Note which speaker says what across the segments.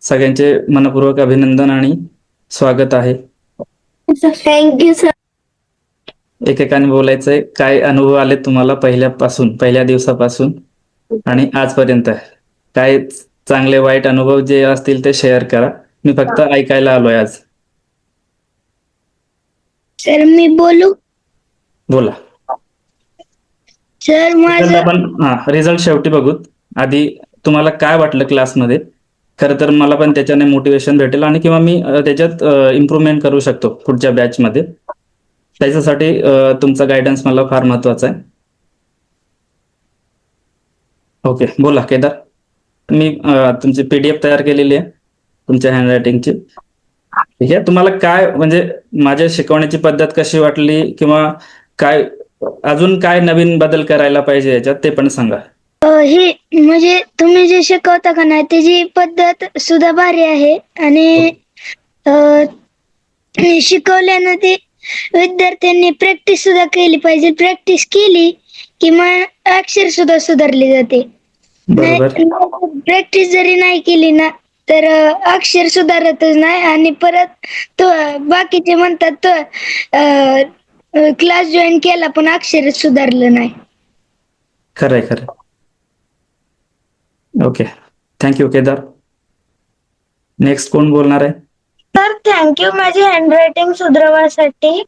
Speaker 1: सगळ्यांचे मनपूर्वक अभिनंदन आणि स्वागत आहे.
Speaker 2: Thank you sir.
Speaker 1: एकेकाने बोलायचंय, काय अनुभव आले तुम्हाला पहिल्या दिवसापासून आणि आजपर्यंत? काय चांगले वाईट अनुभव जे असतील ते शेअर करा. मी फक्त ऐकायला आलोय आज.
Speaker 2: सर मी बोलू?
Speaker 1: बोला.
Speaker 2: सर माझं
Speaker 1: आपण रिझल्ट शेवटी बघू. आधी तुम्हाला काय वाटलं क्लासमध्ये? खरं तर मला पण त्याच्याने मोटिवेशन भेटेल आणि किंवा मी त्याच्यात इम्प्रूव्हमेंट करू शकतो पुढच्या बॅचमध्ये. त्याच्यासाठी तुमचा गायडन्स मला फार महत्वाचा आहे. ओके, बोला केदार. मी तुमची PDF तयार केलेली आहे तुमच्या हँडरायटिंगची. ठीक आहे. तुम्हाला काय म्हणजे माझ्या शिकवण्याची पद्धत कशी वाटली किंवा काय अजून काय नवीन बदल करायला पाहिजे याच्यात ते पण सांगा.
Speaker 2: हे म्हणजे तुम्ही जे शिकवता का नाही त्याची पद्धत सुद्धा भारी आहे आणि शिकवल्यानं ते विद्यार्थ्यांनी प्रॅक्टिस सुद्धा केली पाहिजे. प्रॅक्टिस केली की मग अक्षर सुद्धा सुधारले जाते. प्रॅक्टिस जरी नाही केली ना तर अक्षर सुधारतच नाही आणि परत तो बाकीचे म्हणतात तो क्लास जॉईन केला पण अक्षर सुधारलं नाही.
Speaker 1: खरंय. Okay, thank you Kedar. नेक्स्ट कोण बोलणार आहे?
Speaker 2: सर थँक्यू माझी हँडरायटिंग सुधारवासाठी.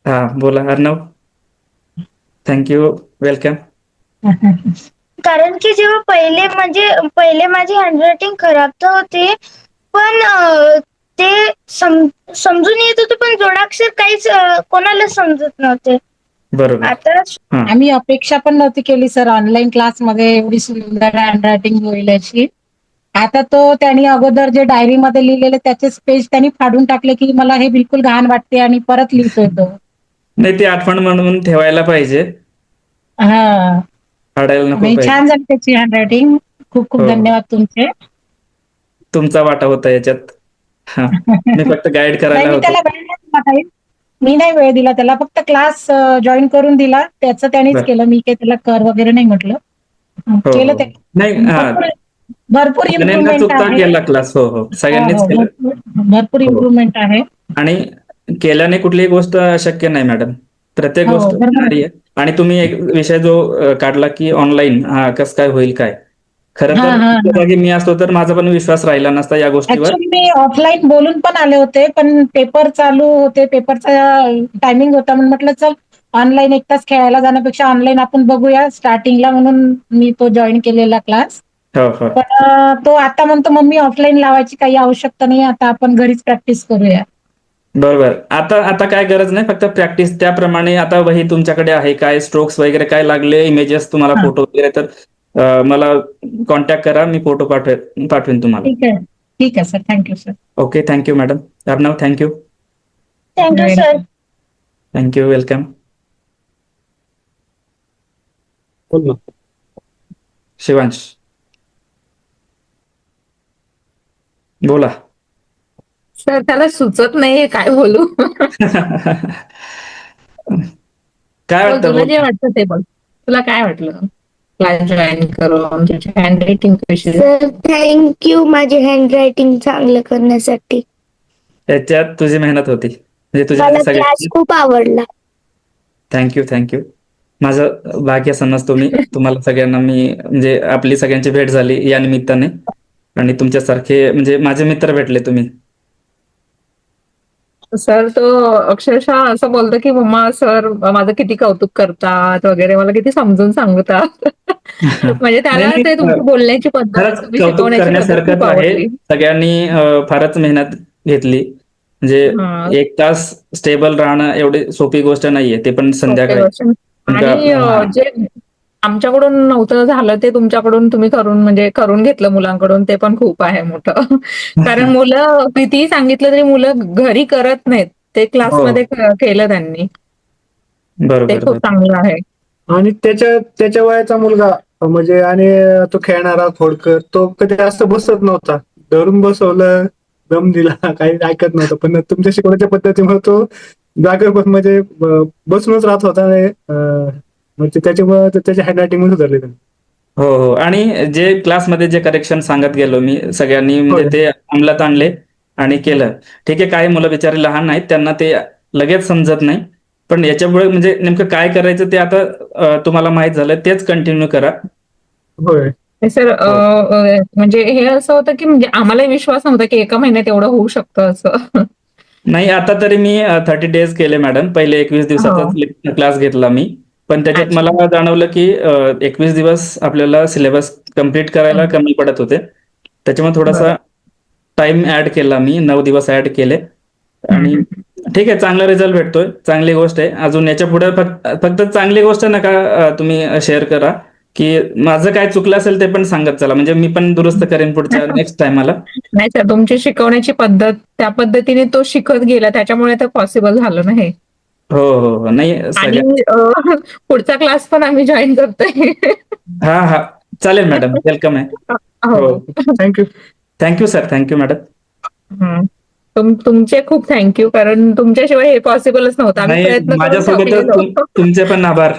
Speaker 1: हा बोला अर्णव. Thank you, welcome.
Speaker 2: कारण की जेव्हा पहिले माझी हँडरायटिंग खराब तर होती पण ते समजून येत होतं पण जोडाक्षर काहीच कोणाला समजत नव्हते.
Speaker 1: बरोबर.
Speaker 2: आता
Speaker 3: आम्ही अपेक्षा पण नव्हती केली सर ऑनलाईन क्लासमध्ये एवढी सुंदर हँडरायटिंग होईल अशी. आता तो त्यांनी अगोदर जे डायरीमध्ये लिहिलेले त्याचेच पेज त्यांनी फाडून टाकले की मला हे बिलकुल घाण वाटते आणि परत लिहितोय तो.
Speaker 1: नाही, ती आठवण म्हणून ठेवायला पाहिजे.
Speaker 3: हा,
Speaker 1: फाडायला नको
Speaker 3: नाही
Speaker 1: पाहिजे.
Speaker 3: छान झाली त्याची हँडरायटिंग. खूप खूप
Speaker 1: हो.
Speaker 3: धन्यवाद तुमचे.
Speaker 1: तुमचा वाटा होता याच्यात. हा, मी फक्त गाईड
Speaker 3: नाही
Speaker 1: करायला
Speaker 3: मी
Speaker 1: होतो.
Speaker 3: त्याला वेळ नाही दिला ताई. मी नाही वेळ दिला त्याला, फक्त क्लास जॉईन करून दिला. त्याचं त्यानेच
Speaker 1: बरं.
Speaker 3: केलं, मी काही त्याला कर वगैरे नाही म्हटलं. केलं ते.
Speaker 1: नाही,
Speaker 3: भरपूर
Speaker 1: त्याने न
Speaker 3: इम्प्रुव्हमेंट
Speaker 1: चुकता
Speaker 3: आहे.
Speaker 1: केला क्लास. हो, सगळ्यांनीच केलं.
Speaker 3: भरपूर
Speaker 1: हो.
Speaker 3: इम्प्रुव्हमेंट आहे.
Speaker 1: आणि केल्याने कुठलीही गोष्ट अशक्य नाही मॅडम. प्रत्येक
Speaker 3: हो,
Speaker 1: गोष्ट
Speaker 3: बरोबर
Speaker 1: होणारी आहे. आणि तुम्ही एक विषय जो काढला की ऑनलाईन कसं काय होईल काय, खरं तर त्या जागी मी असतो तर माझा पण विश्वास राहिला नसता या गोष्टीवर.
Speaker 3: ऍक्च्युली मी ऑफलाईन बोलून पण आले होते पण पेपर चालू होते, पेपरचा टायमिंग होता म्हणून म्हटलं चल ऑनलाईन एक तास खेळायला जाण्यापेक्षा ऑनलाईन आपण बघूया स्टार्टिंगला, म्हणून मी तो जॉईन केलेला क्लास.
Speaker 1: हो.
Speaker 3: पण तो आता म्हणतो मम्मी ऑफलाईन लावायची काही आवश्यकता नाही, आता आपण घरीच प्रॅक्टिस करूया.
Speaker 1: बरोबर. आता काय गरज नाही, फक्त प्रॅक्टिस. त्याप्रमाणे आता वही तुमच्याकडे आहे, काय स्ट्रोक्स वगैरे काय लागले, इमेजेस तुम्हाला
Speaker 3: हा,
Speaker 1: फोटो वगैरे, तर मला कॉन्टॅक्ट करा, मी फोटो पाठवेन तुम्हाला.
Speaker 3: ठीक आहे sir. Thank you sir.
Speaker 1: Okay, thank you madam. Arnav, thank you.
Speaker 2: Thank you sir.
Speaker 1: Thank you, welcome. Shivansh बोला.
Speaker 4: सर त्याला सुचत नाहीये काय बोलू.
Speaker 1: काय
Speaker 4: बोल,
Speaker 1: वाटतं?
Speaker 4: तुला जे वाटतं ते बोल. तुला काय वाटलं क्लास जॉईन करून? तुझी हँडरायटिंग कशी?
Speaker 2: सर थँक्यू माझी हँडरायटिंग चांगलं करण्यासाठी.
Speaker 1: त्याच्यात तुझी मेहनत होती, म्हणजे तुझ्या
Speaker 2: मला क्लास
Speaker 1: सगळ्यांची.
Speaker 2: खूप आवडला.
Speaker 1: थँक्यू. माझं भाग्य समजतो मी. तुम्हाला सगळ्यांना मी म्हणजे आपली सगळ्यांची भेट झाली या निमित्ताने आणि तुमच्यासारखे म्हणजे माझे मित्र भेटले तुम्ही.
Speaker 4: सर तो अक्षरशः असं बोलतो की मम्मा सर माझं किती कौतुक करतात वगैरे, मला किती समजून सांगतात. म्हणजे त्याला
Speaker 1: नाही,
Speaker 4: ते तुमची बोलण्याची पद्धत,
Speaker 1: खरंच
Speaker 4: तुम्ही
Speaker 1: कौतुक
Speaker 4: शिकवण्याची पद्धत खूप
Speaker 1: करण्यासारखंच आहे.
Speaker 4: आवडली.
Speaker 1: सगळ्यांनी फारच मेहनत घेतली. म्हणजे
Speaker 4: हा,
Speaker 1: 1 तास स्टेबल राहणं एवढी सोपी गोष्ट नाहीये, ते पण
Speaker 4: ओके
Speaker 1: संध्याकाळी.
Speaker 4: क्वेश्चन. आणि जे आमच्याकडून नव्हतं झालं ते तुमच्याकडून तुम्ही करून घेतलं मुलांकडून, ते पण खूप आहे मोठं. कारण मुलं कितीही सांगितलं तरी मुलं घरी करत नाहीत, ते
Speaker 1: हो,
Speaker 4: क्लासमध्ये केलं त्यांनी. ते खूप
Speaker 1: बरोबर.
Speaker 4: चांगलं आहे.
Speaker 5: आणि त्याच्या वयाचा मुलगा म्हणजे आणि तो खेळणारा खोडकर तो कधी असं बसत नव्हता. धरून बसवलं, दम दिला, काही ऐकत नव्हतं. पण तुमच्या शिकवण्याच्या पद्धतीमुळे तो जागेवर म्हणजे बसूनच राहत होता. म्हणजे त्याच्यामुळे त्याची हँडरायटिंग सुधारली.
Speaker 1: हो हो. आणि जे क्लासमध्ये जे करेक्शन सांगत गेलो मी सगळ्यांनी म्हणजे
Speaker 5: होय.
Speaker 1: ते अंमलात आणले आणि केलं. ठीक आहे, काही मुलं बिचारे लहान आहेत, त्यांना ते लगेच समजत नाही. पण याच्यामुळे म्हणजे नेमकं काय करायचं ते आता तुम्हाला माहित झालं, तेच कंटिन्यू करा.
Speaker 5: होय.
Speaker 4: सर
Speaker 1: हो.
Speaker 4: म्हणजे हे असं होतं की म्हणजे आम्हालाही विश्वास नव्हता की एका महिन्यात एवढं होऊ शकतं असं.
Speaker 1: नाही, आता तरी मी 30 डेज केले मॅडम. पहिले 21 दिवसाचाच
Speaker 4: हो.
Speaker 1: क्लास घेतला मी. पण त्याच्यात
Speaker 4: अच्छा.
Speaker 1: मला जाणवलं की 21 दिवस आपल्याला सिलेबस कंप्लीट करायला
Speaker 4: हं.
Speaker 1: कमी पडत होते. त्याच्यामुळे
Speaker 4: बरं.
Speaker 1: थोडासा टाईम ॲड केला मी. 9 दिवस ॲड केले
Speaker 4: हं,
Speaker 1: आणि
Speaker 4: हं.
Speaker 1: ठीक आहे, चांगला रिझल्ट भेटतोय. चांगली गोष्ट आहे. अजून याच्यापुढे फक्त चांगली गोष्ट नका तुम्ही शेअर करा, की माझं काय चुकलं असेल ते पण सांगत चला. म्हणजे मी पण दुरुस्त करेन पुढच्या नेक्स्ट टाईमाला.
Speaker 4: नाही सर, तुमची शिकवण्याची पद्धत त्या पद्धतीने तो शिकत गेला त्याच्यामुळे तर पॉसिबल झालं ना हे.
Speaker 1: हो, हो, हो. नाही
Speaker 4: आणि
Speaker 1: सगळ्या
Speaker 4: पुढचा क्लास पण आम्ही जॉइन करतोय.
Speaker 1: हां, हां. चालेल मॅडम, वेलकम आहे. हो.
Speaker 4: हो.
Speaker 5: Thank you.
Speaker 1: Thank you sir. Thank you madam.
Speaker 4: हं. तुमचे खूप थँक यू कारण तुमच्याशिवाय हे पॉसिबलच नव्हतं. आम्ही
Speaker 1: नाही,
Speaker 4: प्रयत्न करून
Speaker 1: माझ्यासोबतच
Speaker 4: थकलेलो.
Speaker 1: तुमचे पण आभार.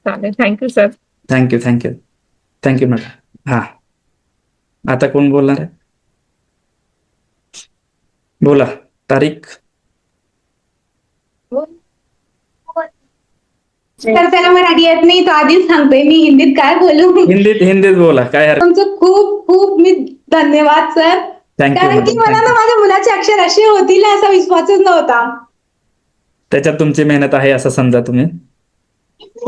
Speaker 4: चालेल. Thank you sir.
Speaker 1: Thank you, thank you. Thank you madam. हां. आता कोण बोलणार आहे? बोला. तारीख.
Speaker 6: तर त्याला मराठी येत नाही तो आधीच सांगतोय मी हिंदीत काय बोलू.
Speaker 1: हिंदीत बोला. काय हरकत.
Speaker 6: तुमचं खूप खूप मी धन्यवाद सर.
Speaker 1: थँक यू
Speaker 6: कारण की
Speaker 1: मॅडम.
Speaker 6: मला
Speaker 1: थँक
Speaker 6: ना
Speaker 1: यू.
Speaker 6: माझ्या मुलाचे अक्षर असे होतील असा विश्वासच नव्हता.
Speaker 1: त्याच्यात तुमची मेहनत आहे असं समजा तुम्ही.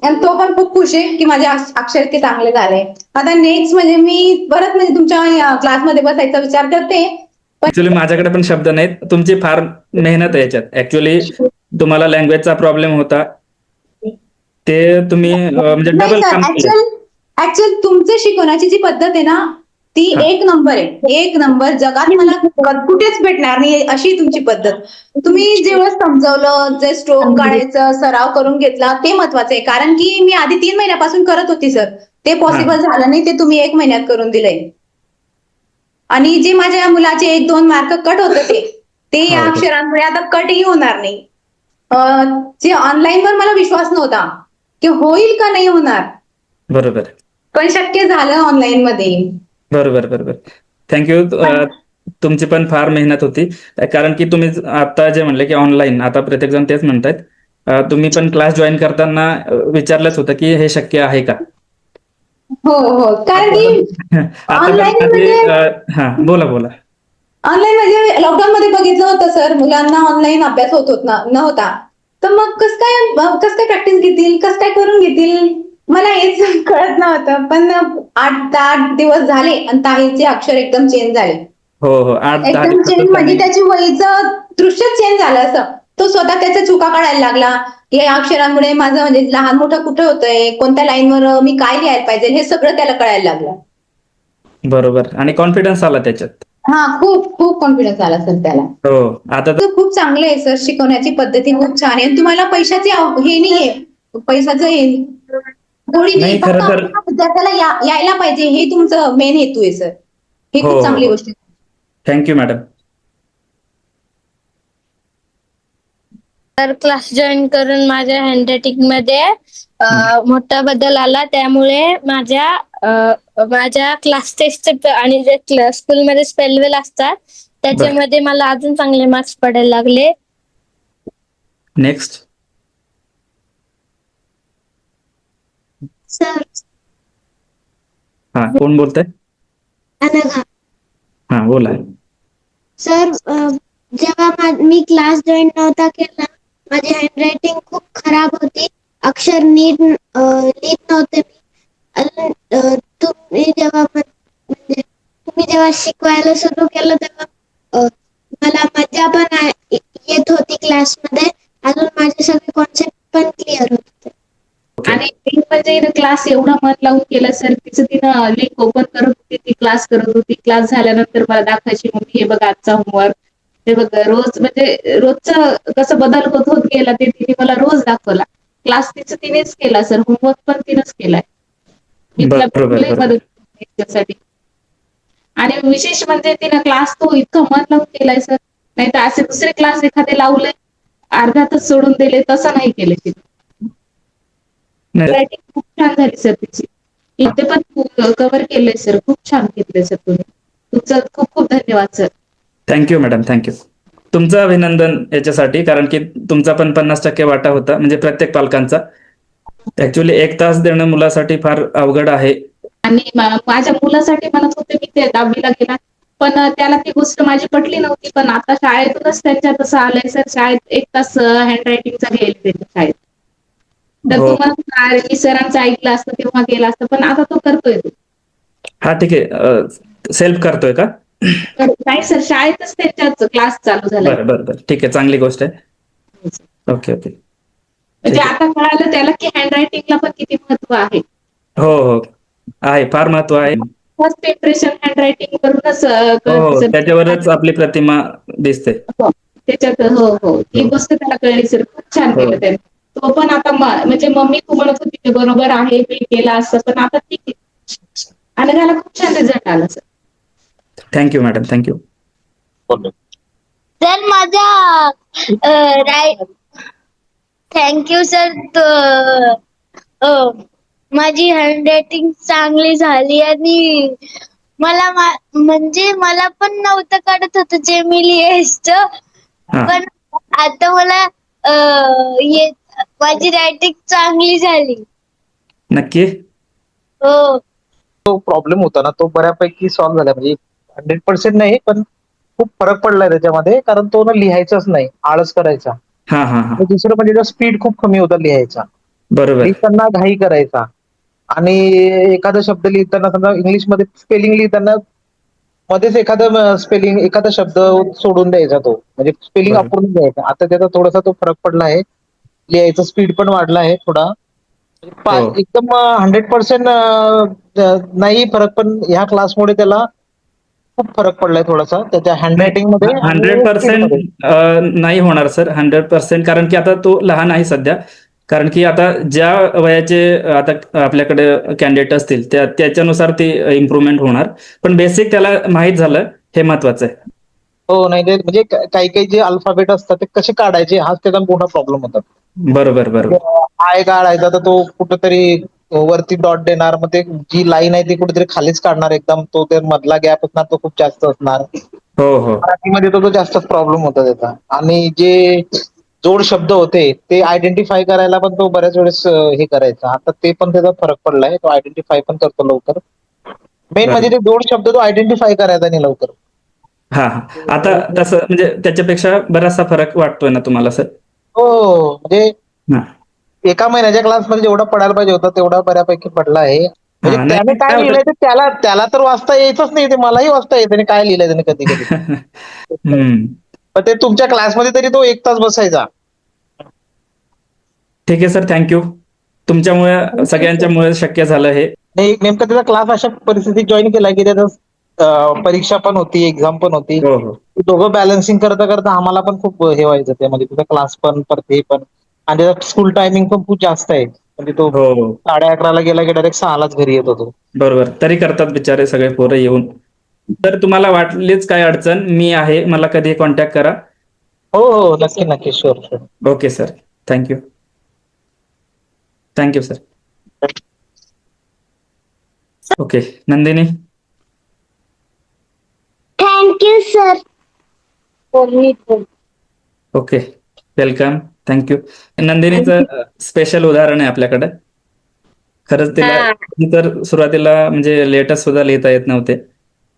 Speaker 6: आणि तो पण खूप खुश आहे की माझे अक्षर इतके चांगले झाले. आता नेक्स्ट म्हणजे मी परत म्हणजे तुमच्या क्लासमध्ये बसायचा विचार करते.
Speaker 1: ऍक्च्युली माझ्याकडे पण शब्द नाहीत. तुमची फार मेहनत आहे याच्यात. ऍक्च्युली तुम्हाला लँग्वेजचा प्रॉब्लेम होता. ते तुम्ही म्हणजे
Speaker 6: नाही
Speaker 1: डबल
Speaker 6: सर,
Speaker 1: काम केलं.
Speaker 6: ऍक्च्युअल तुमचे शिकवण्याची जी पद्धत आहे ना ती
Speaker 1: हां.
Speaker 6: एक नंबर आहे. एक नंबर जगात मला कुठेच भेटणार नाही अशी तुमची पद्धत. तुम्ही जेव्हा समजवलं, जे स्ट्रोक काढायचं सराव करून घेतला ते महत्वाचं आहे. कारण की मी आधी 3 महिन्यापासून करत होती सर. ते
Speaker 1: हां.
Speaker 6: पॉसिबल झालं नाही, ते तुम्ही 1 महिन्यात करून दिलंय. आणि जे माझ्या मुलाचे 1-2 मार्क कट होते ते या
Speaker 1: हो, हो.
Speaker 6: अक्षरांमुळे आता कटही होणार नाही. जे ऑनलाईनवर मला विश्वास नव्हता की होईल का नाही होणार,
Speaker 1: बरोबर.
Speaker 6: पण शक्य झालं ऑनलाईन मध्ये.
Speaker 1: बरोबर. Thank you. तुमची पण फार मेहनत होती. कारण की तुम्ही आता जे म्हणले की ऑनलाईन, आता प्रत्येकजण तेच म्हणतायत. तुम्ही पण क्लास जॉइन करताना विचारलंच होतं की हे शक्य आहे का?
Speaker 6: हो हो, कारण
Speaker 1: आता
Speaker 6: की
Speaker 1: पण आता पण
Speaker 6: ऑनलाईन
Speaker 1: माझे
Speaker 6: म्हणजे
Speaker 1: हां, बोला.
Speaker 6: ऑनलाईन म्हणजे लॉकडाऊन मध्ये बघितलं होतं सर, मुलांना ऑनलाईन अभ्यास होत नव्हता. तर मग कस काय प्रॅक्टिस घेतील, कस काय करून घेतील, मला हेच कळत नव्हतं. पण 8 दिवस झाले आणि ताहीचे अक्षर एकदम चेंज झाले.
Speaker 1: हो, 8-10
Speaker 6: एकदम
Speaker 1: दिवसातच
Speaker 6: चेंज म्हणजे
Speaker 1: त्यांनी.
Speaker 6: त्याची वहीचं दृश्यच चेंज झालं असं. तो स्वतः त्याच्या चुका काढायला लागला. या अक्षरांमुळे माझं म्हणजे लहान मोठं कुठं होतंय, कोणत्या लाईनवर मी काय लिहायला पाहिजे हे सगळं त्याला कळायला लागलं.
Speaker 1: बरोबर. आणि कॉन्फिडन्स आला त्याच्यात.
Speaker 6: हा, खूप खूप कॉन्फिडन्स आला सर त्याला.
Speaker 1: हो. आता तर
Speaker 6: तर खूप चांगलं आहे सर, शिकवण्याची पद्धती खूप छान आहे. आणि तुम्हाला पैशाची हे नाहीये, पैशाचं हे गोडी नाही,
Speaker 1: नाही,
Speaker 6: फक्त
Speaker 1: खरं तर.
Speaker 6: आपल्या विद्यार्थ्याला यायला पाहिजे हे तुमचं मेन हेतू आहे सर. ही खूप चांगली
Speaker 1: हो.
Speaker 6: गोष्ट आहे.
Speaker 1: Thank you madam.
Speaker 2: तर क्लास जॉईन करून माझ्या हँडरायटिंग मध्ये मोठा बदल आला. त्यामुळे माझ्या क्लास टेस्ट आणि जे स्कूलमध्ये स्पेलवेल असतात
Speaker 1: बरं.
Speaker 2: त्याच्यामध्ये मला अजून चांगले मार्क्स पडायला लागले.
Speaker 1: नेक्स्ट.
Speaker 2: सर,
Speaker 1: हां, कोण बोलतंय?
Speaker 2: अनघा.
Speaker 1: हां, बोला.
Speaker 2: सर, जेव्हा मी क्लास जॉईन नव्हता केला माझी हँडरायटिंग खूप खराब होती. अक्षर नीट लिहित नव्हते मी. अजून तुम्ही जेव्हा शिकवायला सुरू केलं तेव्हा मला मजा पण येत होती क्लासमध्ये. अजून माझे सगळे कॉन्सेप्ट पण क्लिअर होत होते.
Speaker 1: ओके.
Speaker 7: आणि मेन म्हणजे क्लास एवढा मन लावून केला सर. तिनं लिंक ओपन करत होती, ती क्लास करत होती. क्लास झाल्यानंतर मला दाखवायची, मम्मी हे बघ आजचा होमवर्क, हे बघ रोज म्हणजे रोजचा कसा बदल होत गेला ते तिने मला रोज दाखवला. क्लास तिनेच केला सर, होमवर्क पण तिनंच केलाय. मी तिला
Speaker 1: बरोबर.
Speaker 7: मदत केली त्यासाठी. आणि विशेष म्हणजे तिनं क्लास तो इतकं मन लावून केलाय सर. नाही तर असे दुसरे क्लास एखादे लावले अर्ध्यातच सोडून दिले, तसं नाही केले तिने.
Speaker 1: नाही
Speaker 7: रायटिंग खूप छान झाली सर तिची. इथे पण कव्हर केलंय सर, खूप छान केलंय सर तुम्ही. तुमचं खूप खूप धन्यवाद सर.
Speaker 1: Thank you madam, thank you. तुमचं अभिनंदन याच्यासाठी, कारण की तुमचा पण 50% वाटा होता, म्हणजे प्रत्येक पालकांचा. ऍक्च्युली 1 तास देणं मुलासाठी फार अवघड आहे.
Speaker 7: आणि माझ्या मुलासाठी म्हणत होते मी, ते 10वीला गेला, पण त्याला ती गोष्ट माझी पटली नव्हती. पण आता शाळेतूनच त्यांच्या तसं आलंय सर, शाळेत 1 तास हँडरायटिंगचा घ्यायला देतात शाळेत. तर
Speaker 1: हो.
Speaker 7: तुम्हाला मी सरांचं ऐकलं असतं तेव्हा केलं असतं, पण आता तो करतोय तो.
Speaker 1: हा ठीक आहे. सेल्फ करतोय का?
Speaker 7: नाही सर, शाळेतच त्यांच्याच क्लास चालू झालाय.
Speaker 1: बरं बरं बरं, ठीक आहे, चांगली गोष्ट आहे. ओके ओके,
Speaker 7: म्हणजे
Speaker 1: ठीक आहे.
Speaker 7: आता कळालं त्याला की हँडरायटिंगला पण किती महत्व आहे.
Speaker 1: हो हो, आहे, फार महत्व आहे.
Speaker 7: फर्स्ट इम्प्रेशन हँडरायटिंग वरूनच
Speaker 1: हो
Speaker 7: कळते
Speaker 1: हो,
Speaker 7: सर.
Speaker 1: त्याच्यावरच आपली प्रतिमा दिसते.
Speaker 7: त्याच्यात हो हो, ही
Speaker 1: हो
Speaker 7: गोष्ट त्याला कळली सर, खूप छान
Speaker 1: हो,
Speaker 7: केलं त्याने. तो पण आता म्हणजे मम्मी तू म्हणत होती ते बरोबर आहे, मी केलं असतं, पण आता ठीक आहे. आणि त्याला खूप छान रिझल्ट आला सर.
Speaker 1: Thank you madam, thank you.
Speaker 2: तर माझ्या थँक्यू सर. माझी हँडरायटिंग चांगली झाली आणि म्हणजे मला पण नव्हतं कळत होतं जे मी लिहायचं,
Speaker 1: हा,
Speaker 2: पण आता मला माझी रायटिंग चांगली झाली.
Speaker 1: नक्की.
Speaker 2: हो.
Speaker 8: तो प्रॉब्लेम होता ना, तो बऱ्यापैकी सॉल्व्ह झाला. म्हणजे 100% नाही, पण खूप फरक पडलाय त्याच्यामध्ये. कारण तो ना लिहायचाच नाही, आळस करायचा.
Speaker 1: हा हा हा,
Speaker 8: आणि दुसरं म्हणजे स्पीड खूप कमी होता लिहायचा.
Speaker 1: बरोबर.
Speaker 8: लिहिताना घाई करायचा. आणि एखादा शब्द लिहिताना, समजा इंग्लिशमध्ये स्पेलिंग लिहिताना मध्येच एखादा शब्द सोडून द्यायचा तो. म्हणजे स्पेलिंग
Speaker 1: बरोबर.
Speaker 8: अपूर्ण द्यायचा. आता त्याचा थोडासा तो फरक पडला आहे. लिहायचा स्पीड पण वाढला आहे थोडा.
Speaker 1: हो,
Speaker 8: एकदम 100% नाही फरक, पण ह्या क्लासमुळे त्याला खूप फरक पडलाय थोडासा त्याच्या
Speaker 1: नाही,
Speaker 8: हँडरायटिंग मध्ये आणि स्पीड
Speaker 1: 100%
Speaker 8: मध्ये.
Speaker 1: नाही होणार सर, 100%, कारण की आता तो लहान आहे सध्या. कारण की आता ज्या वयाचे आता आपल्याकडे कॅन्डिडेट असतील त्याच्यानुसार ती इम्प्रूव्हमेंट होणार. पण बेसिक त्याला माहीत झालं, हे महत्वाचं आहे.
Speaker 8: हो, नाही ते म्हणजे काही काही जे अल्फाबेट असतात ते कसे काढायचे हाच त्याचा मोठा प्रॉब्लेम होता.
Speaker 1: बरोबर
Speaker 8: म्हणजे
Speaker 1: बरोबर.
Speaker 8: आय काढायचा तर तो कुठेतरी वरती डॉट देणार, मग ते जी लाईन आहे ती कुठेतरी खालीच काढणार एकदम. तो ते मधला गॅप असणार तो खूप जास्त असणार.
Speaker 1: हो हो,
Speaker 8: मराठीमध्ये तो जास्तच प्रॉब्लेम होता त्याचा. आणि जे जोड शब्द होते ते आयडेंटिफाय करायला पण तो बऱ्याच वेळेस हे करायचा. आता ते पण त्याचा फरक पडलाय, तो आयडेंटिफाय पण करतो लवकर. मेन म्हणजे
Speaker 1: बरोबर.
Speaker 8: ते जोड शब्द तो आयडेंटिफाय करायचा नाही लवकर.
Speaker 1: हा हा, आता तसं म्हणजे त्याच्यापेक्षा बराचसा फरक वाटतोय ना तुम्हाला सर?
Speaker 8: हो, म्हणजे
Speaker 1: हा
Speaker 8: एका महिन्याच्या क्लासमध्ये जेवढा पडायला पाहिजे होता तेवढा बऱ्यापैकी पडला आहे. म्हणजे
Speaker 1: हा, नाही
Speaker 8: त्याने काय
Speaker 1: काय
Speaker 8: लिहिलंय
Speaker 1: होतं.
Speaker 8: ते त्याला तर वाचता यायचंच नाही. ते मलाही वाचता येत नाही काय लिहिलंय त्याने कधी कधी.
Speaker 1: हम्म,
Speaker 8: पण ते तुमच्या क्लासमध्ये तरी तो 1 तास बसायचा.
Speaker 1: ठीक आहे सर, थँक्यू. तुमच्यामुळे सगळ्यांच्यामुळे शक्य झालं हे.
Speaker 8: नाही, नेमका त्याचा क्लास अशा परिस्थितीत जॉईन केला की त्याचा परीक्षा पण होती, एक्झाम पण होती.
Speaker 1: हो हो,
Speaker 8: दोघं बॅलन्सिंग करता करता आम्हाला पण खूप हे व्हायचं त्यामध्ये. तुझा क्लास पण परत हे पण. आणि त्याचा स्कूल टायमिंग पण खूप जास्त आहे. म्हणजे तो
Speaker 1: हो हो,
Speaker 8: 11:30ला गेला की डायरेक्ट 6लाच घरी येत होतो.
Speaker 1: बरोबर. तरी करतात बिचारे सगळे पोरं येऊन. तर तुम्हाला वाटलीच काय अडचण, मी आहे, मला कधी कॉन्टॅक्ट करा.
Speaker 8: हो हो, नक्की नक्की, sure sure.
Speaker 1: Okay sir, thank you. Thank you sir. Okay, Nandini.
Speaker 2: Thank you sir.
Speaker 1: Okay, welcome, thank you. नंदिनीचं स्पेशल उदाहरण आहे आपल्याकडे. खरंच तिला तर सुरुवातीला म्हणजे लेटेस्ट सुद्धा लिहिता येत नव्हते.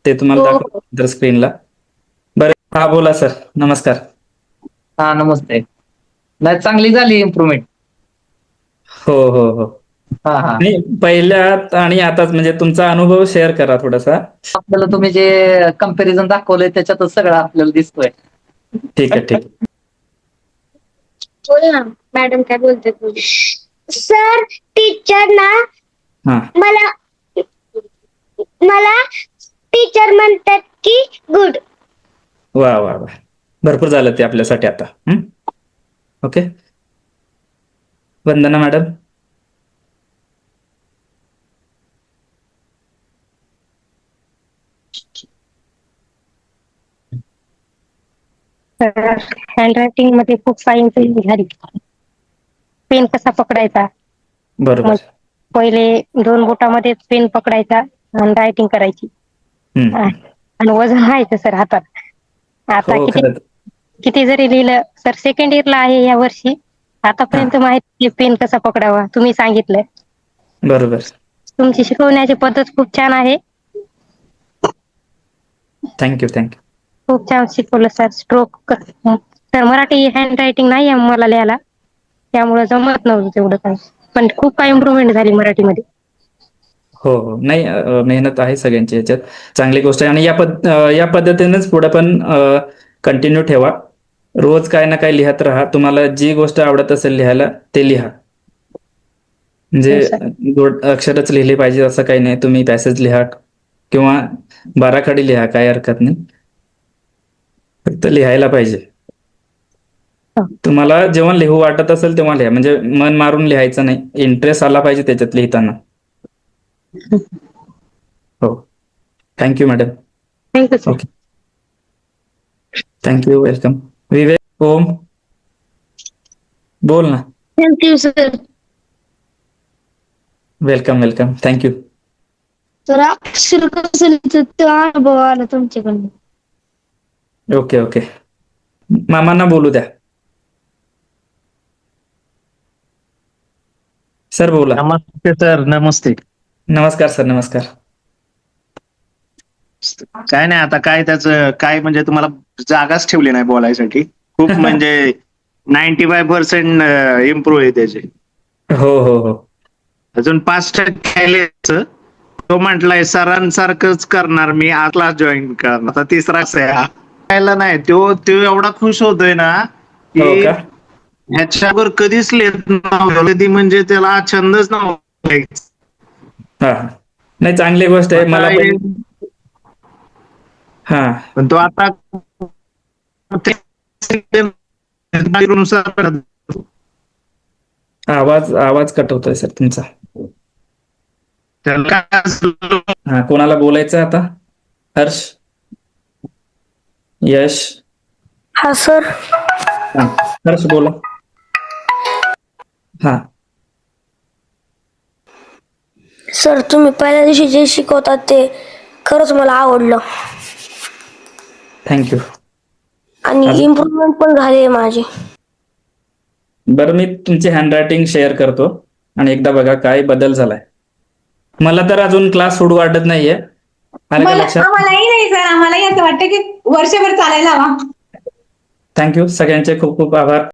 Speaker 1: ते तुम्हाला दाखवतो स्क्रीनला. बरं, हा बोला सर, नमस्कार.
Speaker 9: हा, नमस्ते. नाही, चांगली झाली इम्प्रुव्हमेंट.
Speaker 1: हो हो हो,
Speaker 9: हा हा,
Speaker 1: नाही पहिल्यात आणि आताच म्हणजे तुमचा अनुभव शेअर करा थोडासा.
Speaker 9: आपल्याला तुम्ही जे कम्पॅरिझन दाखवलंय त्याच्यातच सगळं आपल्याला दिसतोय.
Speaker 1: ठीक आहे, ठीक आहे.
Speaker 2: बोल ना मॅडम, काय बोलते तू? सर, टीचर ना
Speaker 1: हा,
Speaker 2: मला मला टीचर म्हणतात की गुड.
Speaker 1: वा वा वा, भरपूर झालं ते आपल्यासाठी आता. ओके, वंदना मॅडम.
Speaker 3: हँडरायटिंग मध्ये खूप सायन्स झाली. पेन कसा पकडायचा,
Speaker 1: बरोबर.
Speaker 10: पहिले 2 बोटामध्ये पेन पकडायचा आणि रायटिंग करायची
Speaker 1: हम्म.
Speaker 10: आणि वजन व्हायचं सर हातात. आता
Speaker 1: हो खरंच.
Speaker 10: किती जरी लिहिलं सर, सेकंड इयरला आहे या वर्षी, आतापर्यंत माहिती पेन कसा पकडावा तुम्ही सांगितलं.
Speaker 1: बरोबर.
Speaker 10: तुमची शिकवण्याची पद्धत खूप छान आहे.
Speaker 1: थँक्यू.
Speaker 10: खूप छान शिकवलं sir. Sir Marathi hand writing नाही आहे मला लिहायला, त्यामुळे जमत नव्हतं तेवढं काही, पण खूप काही इम्प्रूव्हमेंट झाली मराठीमध्ये.
Speaker 1: हो नाही, मेहनत आहे सगळ्यांची याच्यात, चांगली गोष्ट आहे. आणि या पद्धतीनेच पुढे पण कंटिन्यू ठेवा. रोज काय ना काय लिहत राहा. तुम्हाला जी गोष्ट आवडत असेल लिहायला ते लिहा. म्हणजे गोड अक्षरच लिहिली पाहिजे असं काही नाही. तुम्ही पॅसेज लिहा किंवा बाराखडी लिहा, काही हरकत नाही, फक्त लिहायला पाहिजे. तुम्हाला जेव्हा लिहू वाटत असेल तेव्हा लिहा, म्हणजे मन मारून लिहायचं नाही, इंटरेस्ट आला पाहिजे त्याच्यात लिहिताना. हो. Thank you madam.
Speaker 10: Thank you sir.
Speaker 1: Okay, thank you. Welcome. Vivek. Om, बोल ना.
Speaker 2: Thank you sir.
Speaker 1: वेलकम. थँक्यू.
Speaker 2: तर अक्षर कसं लिहायचं तो अनुभव आला तुमच्याकडून.
Speaker 1: ओके. मामांना बोलू द्या. सर बोला.
Speaker 11: नमस्ते सर. नमस्ते.
Speaker 1: नमस्कार सर. नमस्कार.
Speaker 11: काय नाही, आता काय त्याचं काय म्हणजे तुम्हाला जागाच ठेवली नाही बोलायसाठी. खूप म्हणजे 95% इम्प्रूव्ह आहे त्याचे.
Speaker 1: हो.
Speaker 11: अजून 5% लिहायचं. तो म्हटलाय सरांसारखंच करणार मी, हा क्लास जॉईन करणार. आता तिसराच आहे. नाही तो एवढा खुश होतोय ना
Speaker 1: हो
Speaker 11: की
Speaker 1: का?
Speaker 11: ह्याच्यावर कधीच लिहित नव्हतं. कधी म्हणजे त्याला छंदच नव्हता.
Speaker 1: हा, नाही, चांगली गोष्ट आहे. मला पण हा,
Speaker 11: पण तो आता
Speaker 1: आवाज कट होतोय सर तुमचा.
Speaker 11: त्याला
Speaker 1: हा, कोणाला बोलायचं आता? हर्ष, यश.
Speaker 2: हा सर.
Speaker 1: हा, हर्ष बोला. हा
Speaker 2: सर, तुम्ही पहिल्या दिवशी जे शिकवतात ते खरंच मला आवडलं
Speaker 1: थँक्यू.
Speaker 2: आणि इम्प्रूव्हमेंट पण झाली माझी.
Speaker 1: बरं, मी तुमची हँडरायटिंग शेअर करतो आणि एकदा बघा काय बदल झालाय. मला तर अजून क्लास सोडू वाटत नाहीये. आलं का लक्षात?
Speaker 6: आम्हालाही नाही सर, आम्हालाही असं वाटतं की वर्षभर चालायला हवा.
Speaker 1: थँक्यू. सगळ्यांचे खूप खूप आभार.